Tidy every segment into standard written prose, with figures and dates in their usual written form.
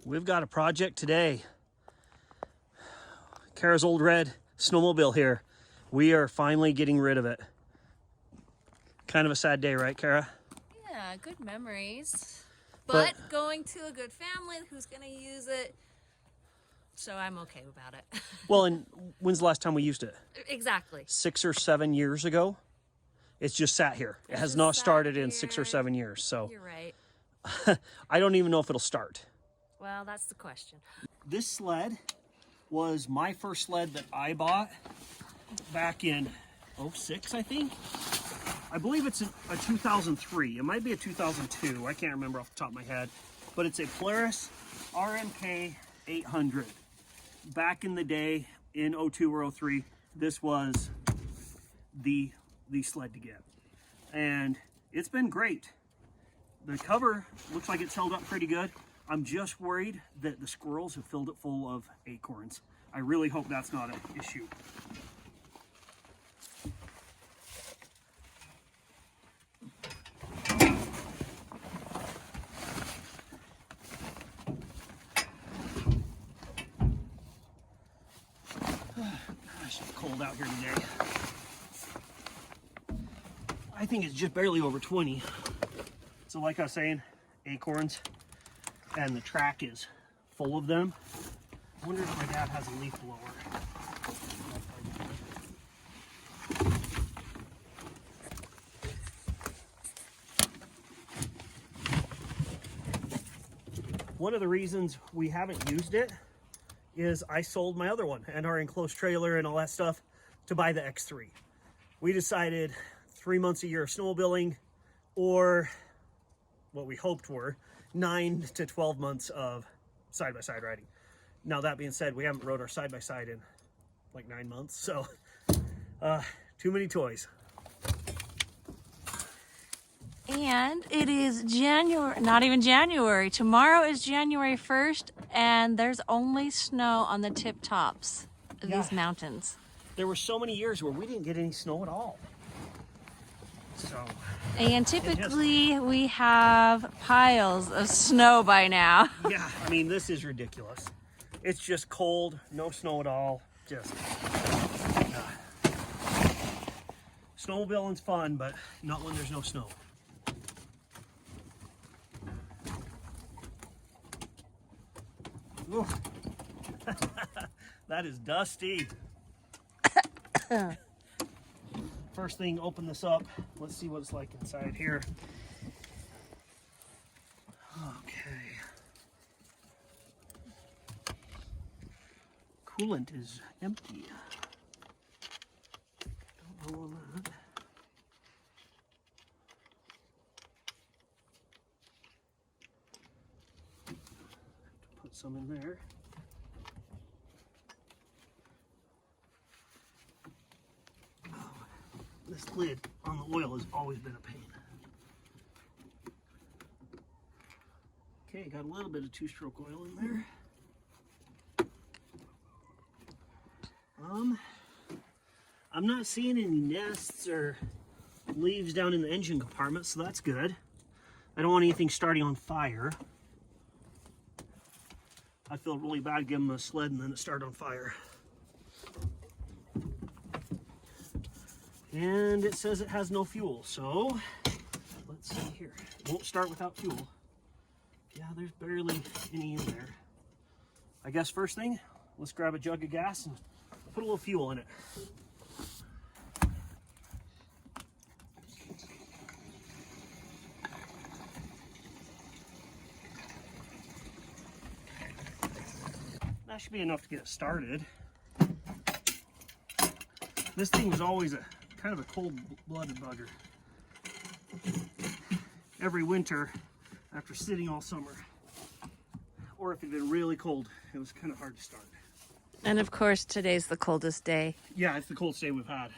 We've got a project today. Kara's old red snowmobile here. We are finally getting rid of it. Kind of a sad day, right, Kara? Yeah, good memories. But going to a good family who's going to use it, so I'm okay about it. Well, and when's the last time we used it? Exactly. 6 or 7 years ago. It's just sat here. It has not started in 6 or 7 years. So you're right. I don't even know if it'll start. Well, that's the question. This sled was my first sled that I bought back in 06, I think. I believe it's a 2003. It might be a 2002. I can't remember off the top of my head. But it's a Polaris RMK 800. Back in the day, in 02 or 03, this was the sled to get. And it's been great. The cover looks like it's held up pretty good. I'm just worried that the squirrels have filled it full of acorns. I really hope that's not an issue. Gosh, it's cold out here today. I think it's just barely over 20. So like I was saying, acorns, and the track is full of them. I wonder if my dad has a leaf blower. One of the reasons we haven't used it is I sold my other one and our enclosed trailer and all that stuff to buy the X3. We decided 3 months a year of snowmobiling, or what we hoped were 9 to 12 months of side-by-side riding. Now that being said, we haven't rode our side-by-side in like 9 months, so too many toys. And it is January, not even January. Tomorrow is January 1st, and there's only snow on the tip tops of these mountains. There were so many years where we didn't get any snow at all. So, and typically we have piles of snow by now. Yeah, I mean, this is ridiculous. It's just cold, no snow at all. Just snowmobiling's fun, but not when there's no snow. That is dusty. First thing, open this up. Let's see what it's like inside here. Okay. Coolant is empty. Don't know on that. Have to put some in there. This lid on the oil has always been a pain. Okay, got a little bit of two-stroke oil in there. I'm not seeing any nests or leaves down in the engine compartment, so that's good. I don't want anything starting on fire. I feel really bad giving them a sled and then it started on fire. And it says it has no fuel, so let's see here. It won't start without fuel. Yeah, there's barely any in there. I guess first thing, let's grab a jug of gas and put a little fuel in it. That should be enough to get it started. This thing was always kind of a cold-blooded bugger. Every winter, after sitting all summer, or if it had been really cold, it was kind of hard to start. And of course, today's the coldest day. Yeah, it's the coldest day we've had.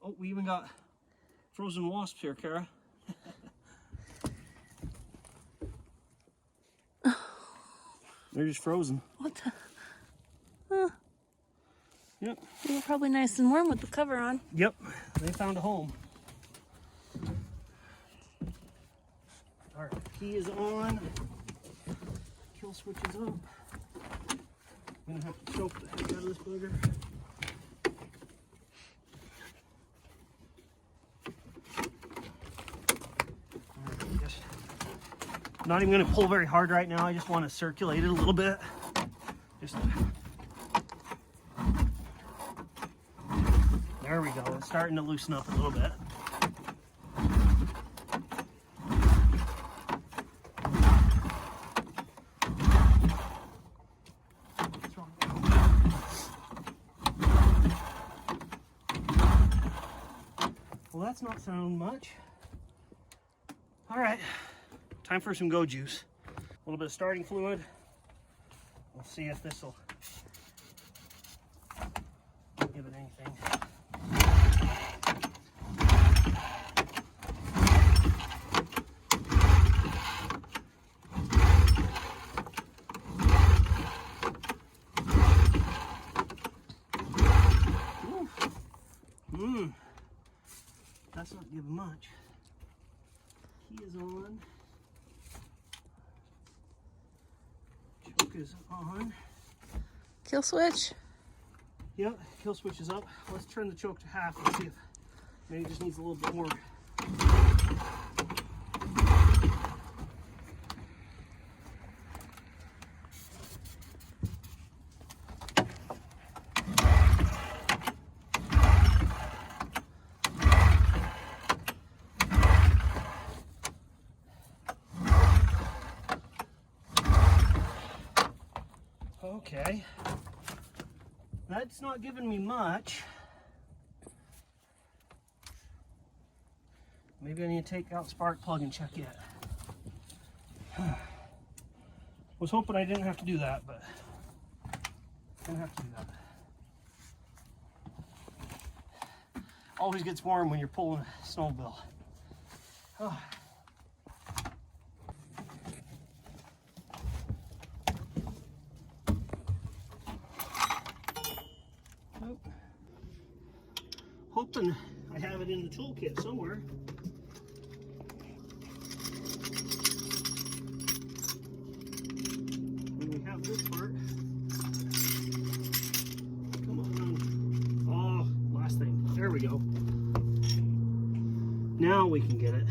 Oh, we even got frozen wasps here, Kara. They're just frozen. What the? Huh. Yep. They were probably nice and warm with the cover on. Yep, they found a home. Our key is on. kill switches up. I'm gonna have to choke the heck out of this bugger. Not even going to pull very hard right now. I just want to circulate it a little bit. There we go. It's starting to loosen up a little bit. Well, that's not sounding much. All right. Time for some go juice. A little bit of starting fluid. We'll see if this will give it anything. That's not giving much. Key is on. Choke is on. Kill switch. Yep, kill switch is up. Let's turn the choke to half and see if maybe it just needs a little bit more. Okay, that's not giving me much. Maybe I need to take out spark plug and check it. Was hoping I didn't have to do that, but I'm gonna have to do that. Always gets warm when you're pulling a snowmobile. Oh. Hoping I have it in the toolkit somewhere. When we have this part. Come on. Oh, last thing. There we go. Now we can get it.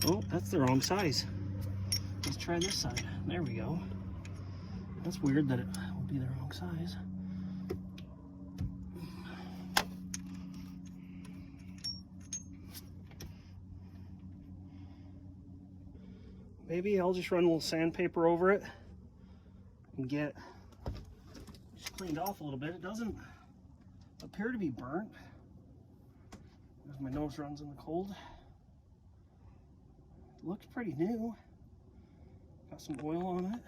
Oh, that's the wrong size. Let's try this side. There we go. That's weird that it will be the wrong size. Maybe I'll just run a little sandpaper over it and get just cleaned off a little bit. It doesn't appear to be burnt as my nose runs in the cold. It looks pretty new. Got some oil on it.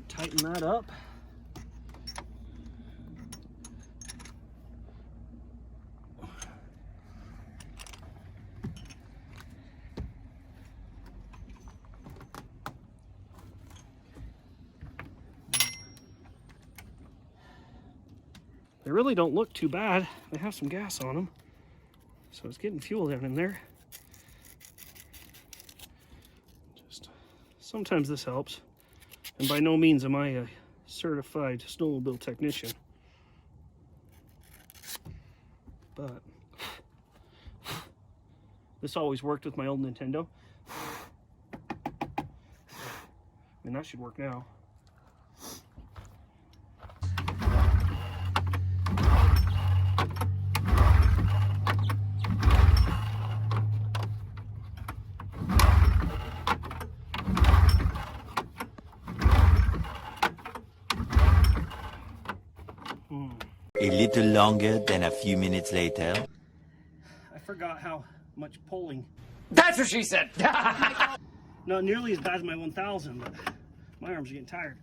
Tighten that up. They really don't look too bad. They have some gas on them. So it's getting fuel down in there. Just sometimes this helps. And by no means am I a certified snowmobile technician. But this always worked with my old Nintendo. I mean, that should work now. A little longer than a few minutes later. I forgot how much pulling. That's what she said. Not nearly as bad as my 1000, but my arms are getting tired.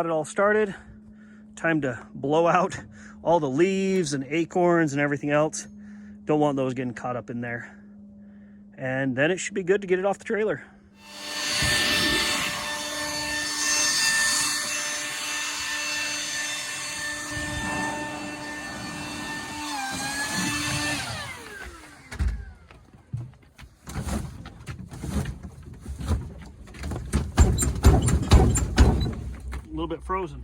got it all started. Time to blow out all the leaves and acorns and everything else. Don't want those getting caught up in there. And then it should be good to get it off the trailer. A little bit frozen.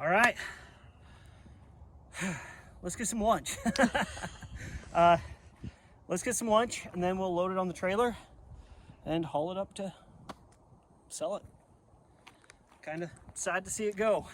All right, let's get some lunch. Let's get some lunch and then we'll load it on the trailer and haul it up to sell it. Kind of sad to see it go.